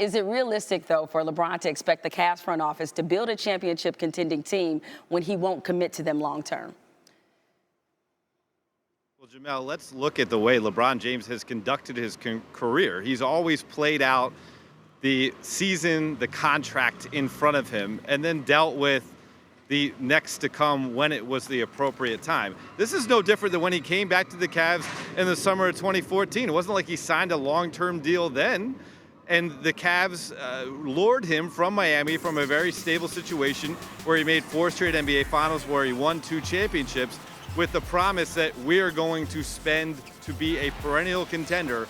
Is it realistic, though, for LeBron to expect the Cavs front office to build a championship contending team when he won't commit to them long term? Well, Jamel, let's look at the way LeBron James has conducted his career. He's always played out the season, the contract in front of him, and then dealt with the next to come when it was the appropriate time. This is no different than when he came back to the Cavs in the summer of 2014. It wasn't like he signed a long-term deal then, and the Cavs lured him from Miami from a very stable situation where he made 4 straight NBA Finals, where he won 2 championships, with the promise that we are going to spend to be a perennial contender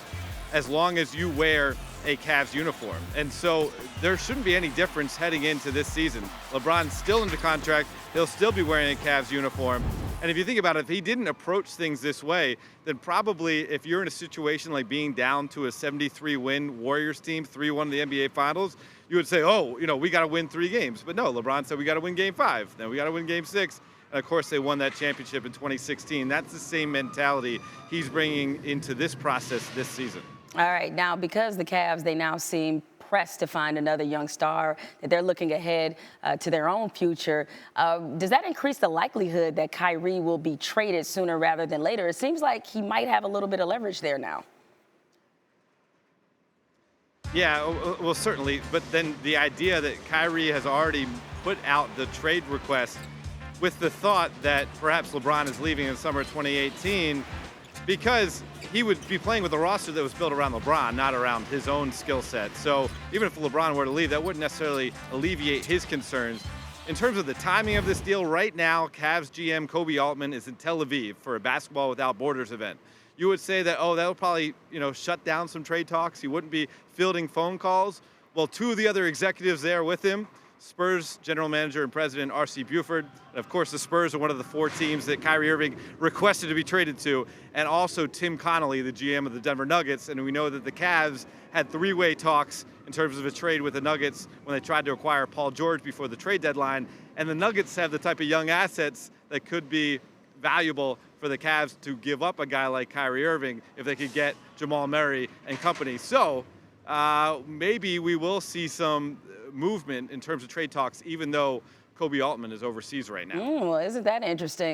as long as you wear a Cavs uniform. And so there shouldn't be any difference heading into this season. LeBron's still under contract. He'll still be wearing a Cavs uniform. And if you think about it, if he didn't approach things this way, then probably if you're in a situation like being down to a 73-win Warriors team, 3-1 in the NBA Finals, you would say, oh, we got to win 3 games. But no, LeBron said we got to win Game 5. Then we got to win Game 6. And of course, they won that championship in 2016. That's the same mentality he's bringing into this process this season. All right, now because the Cavs, they now seem pressed to find another young star, that they're looking ahead to their own future. Does that increase the likelihood that Kyrie will be traded sooner rather than later? It seems like he might have a little bit of leverage there now. Yeah, well, certainly. But then the idea that Kyrie has already put out the trade request with the thought that perhaps LeBron is leaving in summer 2018 because he would be playing with a roster that was built around LeBron, not around his own skill set. So even if LeBron were to leave, that wouldn't necessarily alleviate his concerns. In terms of the timing of this deal, right now, Cavs GM Kobe Altman is in Tel Aviv for a Basketball Without Borders event. You would say that, oh, that'll probably, shut down some trade talks. He wouldn't be fielding phone calls. Well, 2 of the other executives there with him, Spurs general manager and president R.C. Buford. And of course, the Spurs are one of the 4 teams that Kyrie Irving requested to be traded to. And also Tim Connolly, the GM of the Denver Nuggets. And we know that the Cavs had 3-way talks in terms of a trade with the Nuggets when they tried to acquire Paul George before the trade deadline. And the Nuggets have the type of young assets that could be valuable for the Cavs to give up a guy like Kyrie Irving if they could get Jamal Murray and company. So maybe we will see some movement in terms of trade talks, even though Kobe Altman is overseas right now. Well, isn't that interesting?